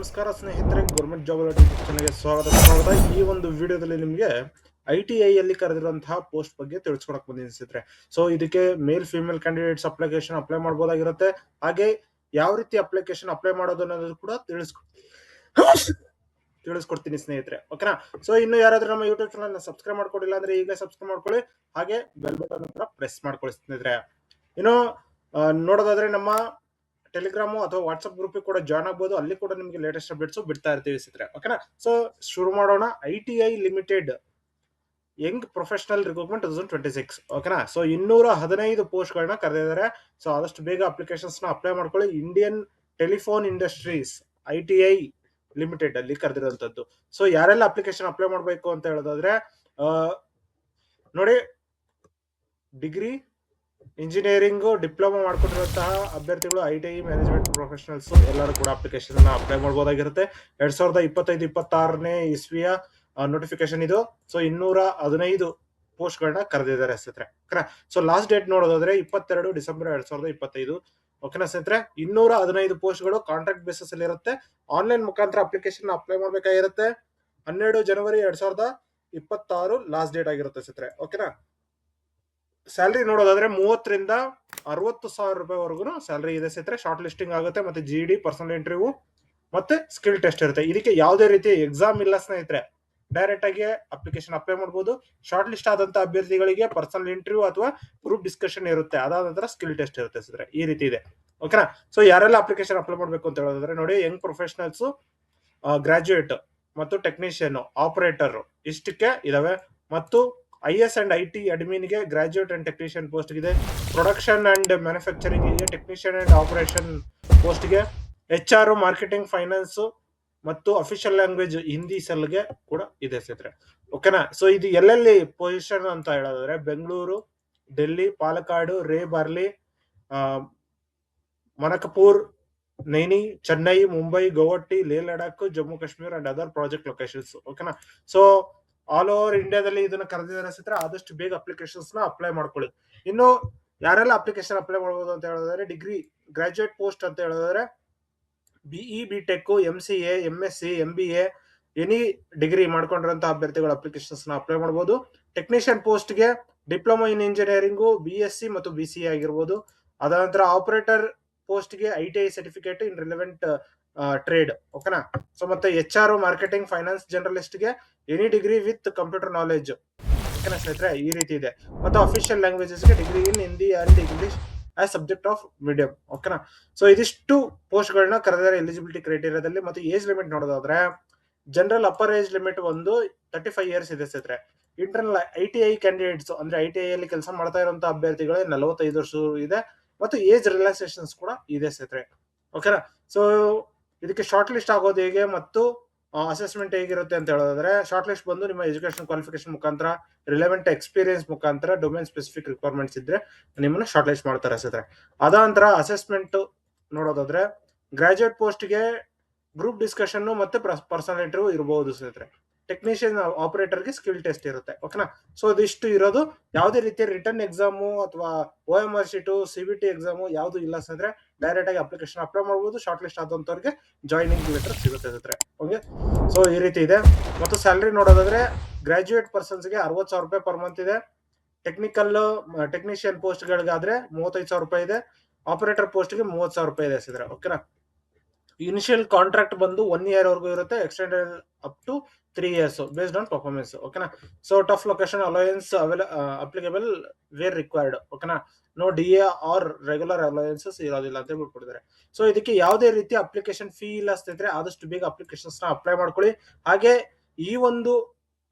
ನಮಸ್ಕಾರ ಸ್ನೇಹಿತರೆ, government job YouTube ಚಾನಲ್ಗೆ ಸ್ವಾಗತ. ಈ ಒಂದು ವಿಡಿಯೋದಲ್ಲಿ ನಿಮಗೆ ITI ಅಲ್ಲಿ ಕರೆದಿರುವಂತಹ ಪೋಸ್ಟ್ ಬಗ್ಗೆ ತಿಳಿಸ್ಕೊಡಕ್ ಬಂದಿದ್ದೀನಿ ಸ್ನೇಹಿತರೆ. ಸೊ ಇದಕ್ಕೆ ಮೇಲ್ ಫಿಮೇಲ್ ಕ್ಯಾಂಡಿಡೇಟ್ಸ್ ಅಪ್ಲೈ ಮಾಡಬಹುದಾಗಿರುತ್ತೆ. ಹಾಗೆ ಯಾವ ರೀತಿ ಅಪ್ಲಿಕೇಶನ್ ಅಪ್ಲೈ ಮಾಡೋದು ಅನ್ನೋದು ಕೂಡ ತಿಳಿಸ್ಕೊಡ್ತೀನಿ ಸ್ನೇಹಿತರೆ. ಓಕೆನಾ? ಸೊ ಇನ್ನು ಯಾರಾದ್ರೂ ನಮ್ಮ ಯೂಟ್ಯೂಬ್ ಚಾನಲ್ ಸಬ್ಸ್ಕ್ರೈಬ್ ಮಾಡ್ಕೊಂಡಿಲ್ಲ ಅಂದ್ರೆ ಈಗಲೇ ಸಬ್ಸ್ಕ್ರೈಬ್ ಮಾಡ್ಕೊಳ್ಳಿ, ಹಾಗೆ ಬೆಲ್ ಬಟನ್ ಕೂಡ ಪ್ರೆಸ್ ಮಾಡ್ಕೊಳ್ಳಿ ಸ್ನೇಹಿತರೆ. ಇನ್ನು ನೋಡೋದಾದ್ರೆ ನಮ್ಮ ಟೆಲಿಗ್ರಾಮು ಅಥವಾ ವಾಟ್ಸ್ಆಪ್ ಗ್ರೂಪ್ ಕೂಡ ಜಾಯ್ನ್ ಆಗ್ಬೋದು. ಅಲ್ಲಿ ಕೂಡ ನಿಮಗೆ ಲೇಟೆಸ್ಟ್ ಅಪ್ಡೇಟ್ಸ್ ಬಿಡ್ತಾ ಇರ್ತೀವಿ ಸ್ನೇಹಿತರೆ. ಓಕೆನಾ? ಸೊ ಶುರು ಮಾಡೋಣ. ITI limited Young professional recruitment 2026. ಓಕೆನಾ? ಸೊ 215 ಪೋಸ್ಟ್ ಗಳನ್ನ ಕರೆದಿದ್ದಾರೆ. ಸೊ ಆದಷ್ಟು ಬೇಗ ಅಪ್ಲಿಕೇಶನ್ಸ್ ನ ಅಪ್ಲೈ ಮಾಡ್ಕೊಳ್ಳಿ. Indian telephone industries ITI limited ಅಲ್ಲಿ ಕರೆದಿರುವಂತದ್ದು. ಸೊ ಯಾರೆಲ್ಲ ಅಪ್ಲಿಕೇಶನ್ ಅಪ್ಲೈ ಮಾಡಬೇಕು ಅಂತ ಹೇಳೋದಾದ್ರೆ ನೋಡಿ, ಡಿಗ್ರಿ, ಇಂಜಿನಿಯರಿಂಗ್, ಡಿಪ್ಲೊಮಾ ಮಾಡ್ಕೊಂಡಿರುವಂತಹ ಅಭ್ಯರ್ಥಿಗಳು, ITI ಮ್ಯಾನೇಜ್ಮೆಂಟ್ ಪ್ರೊಫೆಷನಲ್ಸ್ ಎಲ್ಲರೂ ಕೂಡ ಅಪ್ಲಿಕೇಶನ್ ಅಪ್ಲೈ ಮಾಡಬಹುದಾಗಿರುತ್ತೆ. 2025-26ನೇ ಇಸ್ವಿಯ ನೋಟಿಫಿಕೇಶನ್ ಇದು. ಸೊ 215 ಪೋಸ್ಟ್ ಗಳನ್ನ ಕರೆದಿದ್ದಾರೆ ಸ್ನೇಹಿತರೆ. ಓಕೆನಾ? ಸೊ ಲಾಸ್ಟ್ ಡೇಟ್ ನೋಡೋದಾದ್ರೆ 22 ಡಿಸೆಂಬರ್ 2025. ಓಕೆನಾ ಸ್ನೇಹಿತರೆ? 215 ಪೋಸ್ಟ್ ಗಳು ಕಾಂಟ್ರಾಕ್ಟ್ ಬೇಸಿಸ್ ಅಲ್ಲಿ ಇರುತ್ತೆ. ಆನ್ಲೈನ್ ಮುಖಾಂತರ ಅಪ್ಲಿಕೇಶನ್ ಅಪ್ಲೈ ಮಾಡಬೇಕಾಗಿರುತ್ತೆ. 12 ಜನವರಿ 2026 ಲಾಸ್ಟ್ ಡೇಟ್ ಆಗಿರುತ್ತೆ ಸ್ನೇಹಿತರೆ. ಓಕೆನಾ? ಸ್ಯಾಲರಿ ನೋಡೋದಾದ್ರೆ 30,000 to 60,000 ರೂಪಾಯಿವರೆಗೂ ಸ್ಯಾಲರಿ ಇದೆ ಸ್ನೇಹಿತರೆ. ಶಾರ್ಟ್ ಲಿಸ್ಟಿಂಗ್ ಆಗುತ್ತೆ, ಮತ್ತೆ GD, ಪರ್ಸನಲ್ ಇಂಟರ್ವ್ಯೂ ಮತ್ತೆ ಸ್ಕಿಲ್ ಟೆಸ್ಟ್ ಇರುತ್ತೆ. ಇದಕ್ಕೆ ಯಾವುದೇ ರೀತಿ ಎಕ್ಸಾಮ್ ಇಲ್ಲ ಸ್ನೇಹಿತರೆ. ಡೈರೆಕ್ಟ್ ಆಗಿ ಅಪ್ಲಿಕೇಶನ್ ಅಪ್ಲೈ ಮಾಡಬಹುದು. ಶಾರ್ಟ್ ಲಿಸ್ಟ್ ಆದಂತ ಅಭ್ಯರ್ಥಿಗಳಿಗೆ ಪರ್ಸನಲ್ ಇಂಟರ್ವ್ಯೂ ಅಥವಾ ಗ್ರೂಪ್ ಡಿಸ್ಕಷನ್ ಇರುತ್ತೆ. ಅದಾದ ನಂತರ ಸ್ಕಿಲ್ ಟೆಸ್ಟ್ ಇರುತ್ತೆ ಸ್ನೇಹಿತರೆ. ಈ ರೀತಿ ಇದೆ. ಓಕೆನಾ? ಸೊ ಯಾರೆಲ್ಲ ಅಪ್ಲಿಕೇಶನ್ ಅಪ್ಲೈ ಮಾಡಬೇಕು ಅಂತ ಹೇಳೋದಾದ್ರೆ ನೋಡಿ, ಯಂಗ್ ಪ್ರೊಫೆಷನಲ್ಸ್, ಗ್ರಾಜುಯೇಟ್ ಮತ್ತು ಟೆಕ್ನಿಷಿಯನ್, ಆಪರೇಟರ್ ಇಷ್ಟಕ್ಕೆ ಇದಾವೆ. ಮತ್ತು IS and IT ಅಡ್ಮಿನ್ಗೆ ಗ್ರಾಜುಯೇಟ್ ಅಂಡ್ ಟೆಕ್ನಿಷಿಯನ್ ಪೋಸ್ಟ್ ಇದೆ. ಪ್ರೊಡಕ್ಷನ್ ಅಂಡ್ ಮ್ಯಾನುಫ್ಯಾಕ್ಚರಿಂಗ್ ಗೆ ಟೆಕ್ನಿಷಿಯನ್ ಅಂಡ್ ಆಪರೇಷನ್ ಪೋಸ್ಟ್ ಗೆ, HR, ಮಾರ್ಕೆಟಿಂಗ್, ಫೈನಾನ್ಸ್ ಮತ್ತು ಅಫಿಷಿಯಲ್ ಲ್ಯಾಂಗ್ವೇಜ್ ಹಿಂದಿ ಸೆಲ್ಗೆ ಕೂಡ ಇದೆ ಸ್ನೇಹಿತರೆ. ಓಕೆನಾ? ಸೊ ಇದು ಎಲ್ಲೆಲ್ಲಿ ಪೊಸಿಷನ್ ಅಂತ ಹೇಳೋದಾದ್ರೆ Bengaluru, Delhi, Palakkad, Raebareli, Mankapur, Naini, Chennai, Mumbai, Guwahati, Leh Ladakh, Jammu Kashmir and other project locations. ಓಕೆನಾ? ಸೊ ಆಲ್ ಓವರ್ ಇಂಡಿಯಾದಲ್ಲಿ ಇದನ್ನ ಕರೆದಿದ್ದಾರೆ ಸ್ನೇಹಿತರೆ. ಆದಷ್ಟು ಬೇಗ ಅಪ್ಲಿಕೇಶನ್ಸ್ ನ ಅಪ್ಲೈ ಮಾಡ್ಕೊಳ್ಳಿ. ಇನ್ನು ಯಾರೆಲ್ಲ ಅಪ್ಲಿಕೇಶನ್ ಅಪ್ಲೈ ಮಾಡಬಹುದು ಅಂತ ಹೇಳೋದಾದ್ರೆ, ಡಿಗ್ರಿ ಗ್ರಾಜುಯೇಟ್ ಪೋಸ್ಟ್ ಅಂತ ಹೇಳೋದಾದ್ರೆ BE, BTech, MCA, MSc, MBA any degree ಮಾಡ್ಕೊಂಡಿರುವಂತಹ ಅಭ್ಯರ್ಥಿಗಳ ಅಪ್ಲಿಕೇಶನ್ಸ್ ನ ಅಪ್ಲೈ ಮಾಡಬಹುದು. ಟೆಕ್ನಿಷಿಯನ್ ಪೋಸ್ಟ್ ಗೆ ಡಿಪ್ಲೊಮಾ ಇನ್ ಇಂಜಿನಿಯರಿಂಗ್, BSc ಮತ್ತು BCA ಆಗಿರ್ಬೋದು. ಅದ ನಂತರ ಆಪರೇಟರ್ ಪೋಸ್ಟ್ ಗೆ ITI certificate in relevant trade. ಓಕೆನಾ? ಸೊ ಮತ್ತೆ HR, ಮಾರ್ಕೆಟಿಂಗ್, ಫೈನಾನ್ಸ್ ಜನರಲಿಸ್ಟ್ ಗೆ any degree with computer knowledge. ಓಕೆನಾ ಸ್ನೇಹಿತರೆ? ಈ ರೀತಿ ಇದೆ. ಮತ್ತು ಅಫಿಷಿಯಲ್ ಲ್ಯಾಂಗ್ವೇಜಸ್ ಗೆ degree in Hindi and English as subject of medium. ಓಕೆನಾ? ಸೊ ಇದಿಷ್ಟು ಪೋಸ್ಟ್ ಗಳನ್ನ ಕರೆದಿದ್ದಾರೆ ಎಲಿಜಿಬಿಲಿಟಿ ಕ್ರೈಟೀರಿಯಾದಲ್ಲಿ. ಮತ್ತು ಏಜ್ ಲಿಮಿಟ್ ನೋಡೋದಾದ್ರೆ, ಜನರಲ್ ಅಪ್ಪರ್ ಏಜ್ ಲಿಮಿಟ್ ಒಂದು 35 ಇಯರ್ಸ್ ಇದೆ ಸ್ನೇಹಿತರೆ. ಇಂಟರ್ನಲ್ ITI ಕ್ಯಾಂಡಿಡೇಟ್ಸ್ ಅಂದ್ರೆ ITI ಅಲ್ಲಿ ಕೆಲಸ ಮಾಡ್ತಾ ಇರುವಂತಹ ಅಭ್ಯರ್ಥಿಗಳಿಗೆ 45 ವರ್ಷ ಇದೆ. ಮತ್ತು ಏಜ್ ರಿಲ್ಯಾಕ್ಸೇಷನ್ಸ್ ಕೂಡ ಇದೆ ಸ್ನೇಹಿತರೆ. ಓಕೆನಾ? ಸೊ ಇದಕ್ಕೆ ಶಾರ್ಟ್ ಲಿಸ್ಟ್ ಆಗೋದು ಹೇಗೆ ಮತ್ತು ಅಸೆಸ್ಮೆಂಟ್ ಹೇಗಿರುತ್ತೆ ಅಂತ ಹೇಳೋದಾದ್ರೆ, ಶಾರ್ಟ್ ಲಿಸ್ಟ್ ಬಂದು ನಿಮ್ಮ ಎಜುಕೇಶನ್ ಕ್ವಾಲಿಫಿಕೇಶನ್ ಮುಖಾಂತರ, ರಿಲೆವೆಂಟ್ ಎಕ್ಸ್ಪೀರಿಯನ್ಸ್ ಮುಖಾಂತರ, ಡೊಮೇನ್ ಸ್ಪೆಸಿಫಿಕ್ ರಿಕ್ವೈರ್ಮೆಂಟ್ಸ್ ಇದ್ರೆ ನಿಮ್ಮನ್ನ ಶಾರ್ಟ್ ಲಿಸ್ಟ್ ಮಾಡ್ತಾರೆ ಸ್ನೇಹಿತರೆ. ಅದ ನಂತರ ಅಸೆಸ್ಮೆಂಟ್ ನೋಡೋದಾದ್ರೆ, ಗ್ರಾಜುಯೇಟ್ ಪೋಸ್ಟ್ ಗೆ ಗ್ರೂಪ್ ಡಿಸ್ಕಷನ್ ಮತ್ತೆ ಪರ್ಸನಲ್ ಇಂಟರ್ವ್ಯೂ ಇರಬಹುದು ಸ್ನೇಹಿತರೆ. ಟೆಕ್ನಿಷಿಯನ್ ಆಪರೇಟರ್ ಗೆ ಸ್ಕಿಲ್ ಟೆಸ್ಟ್ ಇರುತ್ತೆ. ಓಕೆನಾ? ಸೊ ಇದಿಷ್ಟು ಇರೋದು. ಯಾವುದೇ ರೀತಿಯ ರಿಟರ್ನ್ ಎಕ್ಸಾಮು ಅಥವಾ OMR ಶೀಟು, CBT ಎಕ್ಸಾಮು ಯಾವುದು ಇಲ್ಲ ಸ್ನೇಹಿತರೆ. ಡೈರೆಕ್ಟ್ ಆಗಿ ಅಪ್ಲಿಕೇಶನ್ ಅಪ್ಲೈ ಮಾಡಬಹುದು. ಶಾರ್ಟ್ ಲಿಸ್ಟ್ ಆದಂತವ್ರಿಗೆ ಜಾಯ್ನಿಂಗ್ ಲೆಟರ್ ಸಿಗುತ್ತೆ ಸ್ನೇಹಿತರೆ. ಓಕೆ? ಸೊ ಈ ರೀತಿ ಇದೆ. ಮತ್ತು ಸ್ಯಾಲರಿ ನೋಡೋದಾದ್ರೆ, ಗ್ರಾಜುಯೇಟ್ ಪರ್ಸನ್ಸ್ ಗೆ 60,000 ರೂಪಾಯಿ ಪರ್ ಮಂತ್ ಇದೆ. ಟೆಕ್ನಿಷಿಯನ್ ಪೋಸ್ಟ್ ಗಳಿಗಾದ್ರೆ 35,000 ರೂಪಾಯಿ ಇದೆ. ಆಪರೇಟರ್ ಪೋಸ್ಟ್ ಗೆ 30,000 ರೂಪಾಯಿ ಇದೆ ಸ್ನೇಹಿತರೆ. ಓಕೆನಾ? ಇನಿಷಿಯಲ್ ಕಾಂಟ್ರಾಕ್ಟ್ ಬಂದು 1 year ವರೆಗೂ ಇರುತ್ತೆ. Extended up to 3 years based on performance. ಓಕೆನಾ? So tough location allowance applicable where required. ಓಕೆನಾ? No DA or regular allowances ಇರೋದಿಲ್ಲ ಅಂತ ಹೇಳ್ಬಿಟ್ಟಿದ್ದಾರೆ. ಸೊ ಇದಕ್ಕೆ ಯಾವುದೇ ರೀತಿ ಅಪ್ಲಿಕೇಶನ್ ಫೀ ಇಲ್ಲ ಸ್ನೇಹಿತರೆ. ಆದಷ್ಟು ಬೇಗ ಅಪ್ಲಿಕೇಶನ್ಸ್ ನ ಅಪ್ಲೈ ಮಾಡ್ಕೊಳ್ಳಿ. ಹಾಗೆ ಈ ಒಂದು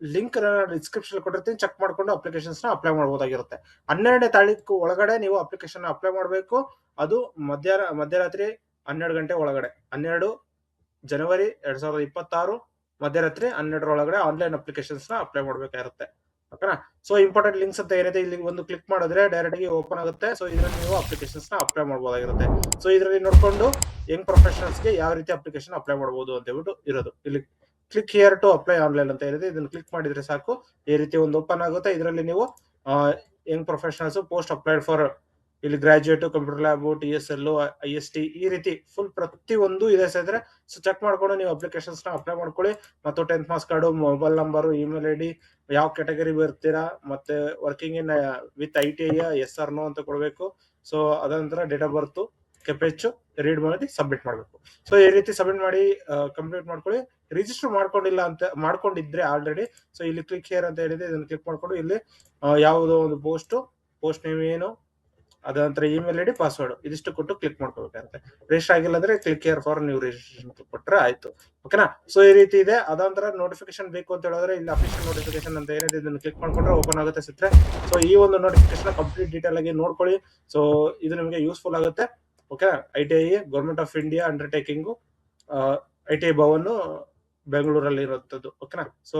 ಲಿಂಕ್ ಡಿಸ್ಕ್ರಿಪ್ಷನ್ ಕೊಟ್ಟಿರ್ತೀನಿ, ಚೆಕ್ ಮಾಡ್ಕೊಂಡು ಅಪ್ಲಿಕೇಶನ್ಸ್ ನ ಅಪ್ಲೈ ಮಾಡಬಹುದಾಗಿರುತ್ತೆ. 12ನೇ ತಾರೀಕು ಒಳಗಡೆ ನೀವು ಅಪ್ಲಿಕೇಶನ್ ಅಪ್ಲೈ ಮಾಡಬೇಕು. ಅದು ಮಧ್ಯರಾತ್ರಿ 12 ಗಂಟೆ ಒಳಗಡೆ, 12 ಜನವರಿ 2026 ಮಧ್ಯರಾತ್ರಿ 12 ಒಳಗಡೆ ಆನ್ಲೈನ್ ಅಪ್ಲಿಕೇಶನ್ಸ್ ನ ಅಪ್ಲೈ ಮಾಡಬೇಕಾಗಿರುತ್ತೆ. ಓಕೆನಾ? ಸೊ ಇಂಪಾರ್ಟೆಂಟ್ ಲಿಂಕ್ಸ್ ಅಂತ ಏನಿದೆ ಇಲ್ಲಿ ಒಂದು ಕ್ಲಿಕ್ ಮಾಡಿದ್ರೆ ಡೈರೆಕ್ಟ್ ಆಗಿ ಓಪನ್ ಆಗುತ್ತೆ. ಸೊ ಇದರಲ್ಲಿ ನೀವು ಅಪ್ಲಿಕೇಶನ್ಸ್ ನ ಅಪ್ಲೈ ಮಾಡಬಹುದಾಗಿರುತ್ತೆ. ಸೊ ಇದರಲ್ಲಿ ನೋಡ್ಕೊಂಡು ಯಂಗ್ ಪ್ರೊಫೆಷನಲ್ಸ್ ಗೆ ಯಾವ ರೀತಿ ಅಪ್ಲಿಕೇಶನ್ ಅಪ್ಲೈ ಮಾಡಬಹುದು ಅಂತ ಹೇಳ್ಬಿಟ್ಟು ಇರೋದು. ಇಲ್ಲಿ click here to apply online ಅಂತ ಇದೆ. ಇದನ್ನ ಕ್ಲಿಕ್ ಮಾಡಿದ್ರೆ ಸಾಕು, ಈ ರೀತಿ ಒಂದು ಓಪನ್ ಆಗುತ್ತೆ. ಇದರಲ್ಲಿ ನೀವು young professionals post applied for ಇಲ್ಲಿ graduate, computer lab, TSL, IST ಈ ರೀತಿ ಫುಲ್ ಪ್ರತಿ ಒಂದು ಇದೆ ಸ್ನೇಹಿತರೆ. ಸೊ ಚೆಕ್ ಮಾಡ್ಕೊಂಡು ನೀವು ಅಪ್ಲಿಕೇಶನ್ಸ್ ನ ಅಪ್ಲೈ ಮಾಡ್ಕೊಳ್ಳಿ. ಮತ್ತು 10th marks card, mobile number, email ID, ಯಾವ ಕ್ಯಾಟಗರಿ ಬರ್ತೀರಾ, ಮತ್ತೆ working in with ITI yes or no ಅಂತ ಕೊಡಬೇಕು. ಸೊ ಅದಂತರ date of birth, captcha read ಮಾಡಿ ಸಬ್ಮಿಟ್ ಮಾಡಬೇಕು. ಸೊ ಈ ರೀತಿ ಸಬ್ಮಿಟ್ ಮಾಡಿ ಕಂಪ್ಲೀಟ್ ಮಾಡ್ಕೊಳ್ಳಿ. ರಿಜಿಸ್ಟರ್ ಮಾಡ್ಕೊಂಡಿಲ್ಲ ಅಂತ ಮಾಡ್ಕೊಂಡಿದ್ರೆ ಆಲ್ರೆಡಿ, ಸೊ ಇಲ್ಲಿ ಕ್ಲಿಕ್ ಹಿಯರ್ ಅಂತ ಹೇಳಿದೆ, ಇದನ್ನು ಕ್ಲಿಕ್ ಮಾಡ್ಕೊಂಡು ಇಲ್ಲಿ ಯಾವುದೋ ಒಂದು ಪೋಸ್ಟ್ ನೇಮ್ ಏನು, ಅದಂತರ ಇಮೇಲ್ ID, ಪಾಸ್ವರ್ಡ್ ಇದಿಷ್ಟು ಕೊಟ್ಟು ಕ್ಲಿಕ್ ಮಾಡ್ಕೋಬೇಕಾಗುತ್ತೆ. ರಿಜಿಸ್ಟರ್ ಆಗಿಲ್ಲ ಅಂದ್ರೆ click here for new registration ಕೊಟ್ರೆ ಆಯ್ತು. ಓಕೆನಾ. ಸೊ ಈ ರೀತಿ ಇದೆ. ಅದಂತರ ನೋಟಿಫಿಕೇಶನ್ ಬೇಕು ಅಂತ ಹೇಳಿದ್ರೆ ಇಲ್ಲಿ ಅಫಿಷಿಯಲ್ ನೋಟಿಫಿಕೇಶನ್ ಅಂತ ಏನಿದೆ ಇದನ್ನು ಕ್ಲಿಕ್ ಮಾಡ್ಕೊಂಡ್ರೆ ಓಪನ್ ಆಗುತ್ತೆ ಸಿಕ್ರೆ. ಸೊ ಈ ಒಂದು ನೋಟಿಫಿಕೇಶನ್ ಕಂಪ್ಲೀಟ್ ಡೀಟೇಲ್ ಆಗಿ ನೋಡ್ಕೊಳ್ಳಿ. ಸೊ ಇದು ನಿಮಗೆ ಯೂಸ್ಫುಲ್ ಆಗುತ್ತೆ. Okay. ITI government of India undertaking, ITI Bhavan ಬೆಂಗಳೂರಲ್ಲಿ ಇರುವಂತದ್ದು. ಓಕೆನಾ. ಸೊ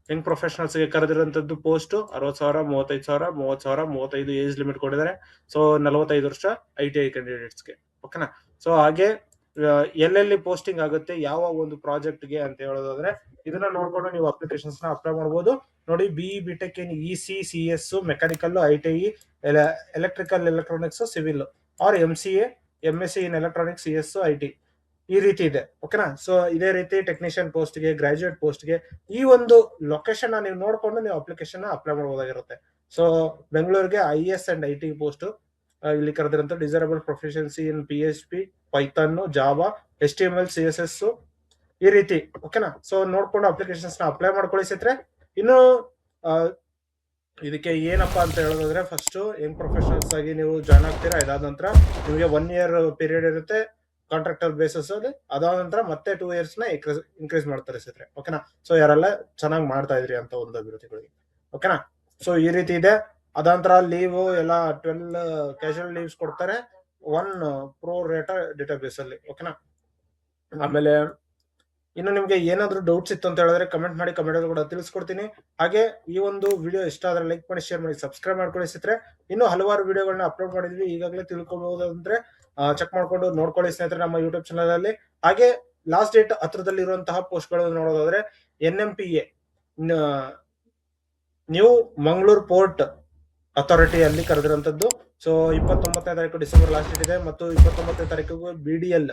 ಯಂಗ್ ಪ್ರೊಫೆಷನಲ್ಸ್ ಗೆ ಕರೆದಿರುವಂತದ್ದು ಪೋಸ್ಟ್ 60,000, 35,000, 30,000, 35 ಏಜ್ ಲಿಮಿಟ್ ಕೊಟ್ಟಿದ್ದಾರೆ. ಸೊ 45 ವರ್ಷ ITI ಕ್ಯಾಂಡಿಡೇಟ್ಸ್ಗೆ. ಓಕೆನಾ. ಸೊ ಹಾಗೆ ಎಲ್ಲೆಲ್ಲಿ ಪೋಸ್ಟಿಂಗ್ ಆಗುತ್ತೆ, ಯಾವ ಒಂದು ಪ್ರಾಜೆಕ್ಟ್ ಗೆ ಅಂತ ಹೇಳೋದಾದ್ರೆ ಇದನ್ನ ನೋಡ್ಕೊಂಡು ನೀವು ಅಪ್ಲಿಕೇಶನ್ಸ್ ನ ಅಪ್ಲೈ ಮಾಡಬಹುದು. ನೋಡಿ, BE BTech in EC, CS, mechanical, ITI, electrical, electronics, civil, or MCA, MSc in electronics, CS, IT ಈ ರೀತಿ ಇದೆ. ಓಕೆನಾ. ಸೊ ಇದೇ ರೀತಿ ಟೆಕ್ನಿಷಿಯನ್ ಪೋಸ್ಟ್ ಗೆ, ಗ್ರಾಜುಯೇಟ್ ಪೋಸ್ಟ್ ಗೆ ಈ ಒಂದು ಲೊಕೇಶನ್ ನೀವು ನೋಡ್ಕೊಂಡು ನೀವು ಅಪ್ಲಿಕೇಶನ್ ಅಪ್ಲೈ ಮಾಡಬಹುದಾಗಿರುತ್ತೆ. ಸೊ ಬೆಂಗಳೂರಿಗೆ IS ಅಂಡ್ IT ಪೋಸ್ಟ್ ಇಲ್ಲಿ ಕರೆದಿರಂತ desirable proficiency in PHP, Python, Java, HTML, CSS ಈ ರೀತಿ. ಓಕೆನಾ. ಸೊ ನೋಡ್ಕೊಂಡು ಅಪ್ಲಿಕೇಶನ್ಸ್ ನ ಅಪ್ಲೈ ಮಾಡ್ಕೊಳ್ಳಿ ಸ್ನೇಹಿತರೆ. ಇನ್ನು ಇದಕ್ಕೆ ಏನಪ್ಪಾ ಅಂತ ಹೇಳೋದಾದ್ರೆ, ಫಸ್ಟ್ ಯಂಗ್ ಪ್ರೊಫೆಷನಲ್ಸ್ ಆಗಿ ನೀವು ಜಾಯ್ನ್ ಆಗ್ತೀರಾ. ಇದಾದ ನಂತರ ನಿಮಗೆ 1 year ಪೀರಿಯಡ್ ಇರುತ್ತೆ ಕಾಂಟ್ರಾಕ್ಟರ್ ಬೇಸಿಸ್ ಅಲ್ಲಿ. ಅದಾದ ನಂತರ ಮತ್ತೆ 2 years ನ ಇನ್ಕ್ರೀಸ್ ಮಾಡ್ತಾರೆ ಸ್ನೇಹಿತರೆ. ಓಕೆನಾ. ಸೊ ಯಾರೆಲ್ಲ ಚೆನ್ನಾಗಿ ಮಾಡ್ತಾ ಇದ್ರಿ ಅಂತ ಒಂದು ಅಭಿವೃದ್ಧಿಗಳಿಗೆ. ಓಕೆನಾ. ಸೊ ಈ ರೀತಿ ಇದೆ. ಅದಾಂತರ ಲೀವ್ ಎಲ್ಲ 12 ಕ್ಯಾಶುವಲ್ ಲೀವ್ಸ್ ಕೊಡ್ತಾರೆ, 1 ಪ್ರೋ ರೇಟಾ ಡೇಟಾಬೇಸ್ ಅಲ್ಲಿ. ಓಕೆನಾ. ಆಮೇಲೆ ಇನ್ನು ನಿಮ್ಗೆ ಏನಾದ್ರು ಡೌಟ್ಸ್ ಇತ್ತು ಅಂತ ಹೇಳಿದ್ರೆ ಕಮೆಂಟ್ ಮಾಡಿ, ಕಮೆಂಟ್ ಅಲ್ಲಿ ಕೂಡ ತಿಳಿಸ್ಕೊಡ್ತೀನಿ. ಹಾಗೆ ಈ ಒಂದು ವಿಡಿಯೋ ಇಷ್ಟ ಆದ್ರೆ ಲೈಕ್ ಮಾಡಿ, ಶೇರ್ ಮಾಡಿ, ಸಬ್ಸ್ಕ್ರೈಬ್ ಮಾಡ್ಕೊಳ್ಳಿ ಸ್ನೇಹಿತರೆ. ಇನ್ನು ಹಲವಾರು ವಿಡಿಯೋಗಳನ್ನ ಅಪ್ಲೋಡ್ ಮಾಡಿದ್ವಿ, ಈಗಾಗಲೇ ತಿಳ್ಕೊಬಹುದಂದ್ರೆ ಚೆಕ್ ಮಾಡ್ಕೊಂಡು ನೋಡ್ಕೊಳ್ಳಿ ಸ್ನೇಹಿತರೆ ನಮ್ಮ ಯೂಟ್ಯೂಬ್ ಚಾನಲ್ ಅಲ್ಲಿ. ಹಾಗೆ ಲಾಸ್ಟ್ ಡೇಟ್ ಹತ್ರದಲ್ಲಿ ಇರುವಂತಹ ಪೋಸ್ಟ್ ಗಳು ನೋಡೋದಾದ್ರೆ NMPA new Mangaluru port authority ಅಲ್ಲಿ ಕರೆದಿರುವಂತದ್ದು. ಸೊ 29ನೇ ತಾರೀಕು ಡಿಸೆಂಬರ್ ಲಾಸ್ಟ್ ಡೇಟ್ ಇದೆ. ಮತ್ತು 29ನೇ ತಾರೀಕಿಗೂ BDL.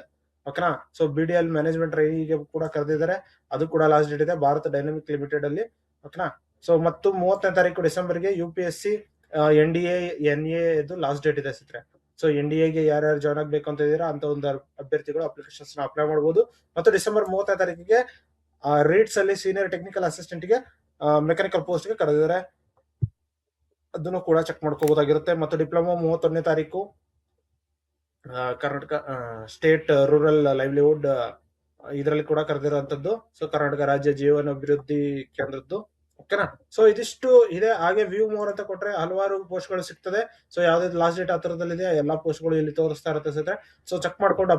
ಓಕೆನಾ. ಸೊ BDL ಮ್ಯಾನೇಜ್ಮೆಂಟ್ ಟ್ರೈನಿಗೆ ಕೂಡ ಕರೆದಿದ್ದಾರೆ, ಅದು ಕೂಡ ಲಾಸ್ಟ್ ಡೇಟ್ ಇದೆ, ಭಾರತ್ ಡೈನಾಮಿಕ್ ಲಿಮಿಟೆಡ್ ಅಲ್ಲಿ. ಓಕೆನಾ. ಸೊ ಮತ್ತು 30ನೇ ತಾರೀಕು ಡಿಸೆಂಬರ್ಗೆ UPSC, NDA, NA ಇದು ಲಾಸ್ಟ್ ಡೇಟ್ ಇದೆ ಸ್ನೇಹಿತರೆ. ಸೊ NDA ಗೆ ಯಾರ್ಯಾರು ಜಾಯ್ನ್ ಆಗ್ಬೇಕು ಅಂತ ಇದೀರಾ ಅಂತ ಒಂದು ಅಭ್ಯರ್ಥಿಗಳು ಅಪ್ಲಿಕೇಶನ್ಸ್ ನ ಅಪ್ಲೈ ಮಾಡಬಹುದು. ಮತ್ತು ಡಿಸೆಂಬರ್ 30ನೇ ತಾರೀಕಿಗೆ ರೀಡ್ಸ್ ಅಲ್ಲಿ ಸೀನಿಯರ್ ಟೆಕ್ನಿಕಲ್ ಅಸಿಸ್ಟೆಂಟ್ ಗೆ ಮೆಕ್ಯಾನಿಕಲ್ ಪೋಸ್ಟ್ ಗೆ ಕರೆದಿದ್ದಾರೆ, ಅದನ್ನು ಕೂಡ ಚೆಕ್ ಮಾಡ್ಕೋಬಹುದಾಗಿರುತ್ತೆ. ಮತ್ತು ಡಿಪ್ಲೊಮಾ 31ನೇ ತಾರೀಕು ಕರ್ನಾಟಕ ಸ್ಟೇಟ್ ರೂರಲ್ ಲೈವ್ಲಿಹುಡ್ ಇದರಲ್ಲಿ ಕೂಡ ಕರೆದಿರುವಂತದ್ದು. ಸೊ ಕರ್ನಾಟಕ ರಾಜ್ಯ ಜೀವನ ಅಭಿವೃದ್ಧಿ ಕೇಂದ್ರದ್ದು. ಓಕೆನಾ. ಸೊ ಇದಿಷ್ಟು ಇದೆ. ಹಾಗೆ ವ್ಯೂ ಮೋರ್ ಅಂತ ಕೊಟ್ರೆ ಹಲವಾರು ಪೋಸ್ಟ್ ಗಳು ಸಿಗ್ತದೆ. ಸೊ ಯಾವ್ದು ಲಾಸ್ಟ್ ಡೇಟ್ ಹತ್ರದಲ್ಲಿದೆ ಎಲ್ಲಾ ಪೋಸ್ಟ್ ಗಳು ಇಲ್ಲಿ ತೋರಿಸ್ತಾ ಇರುತ್ತೆ ಸ್ನೇಹಿತರೆ. ಸೊ ಚೆಕ್ ಮಾಡ್ಕೊಂಡು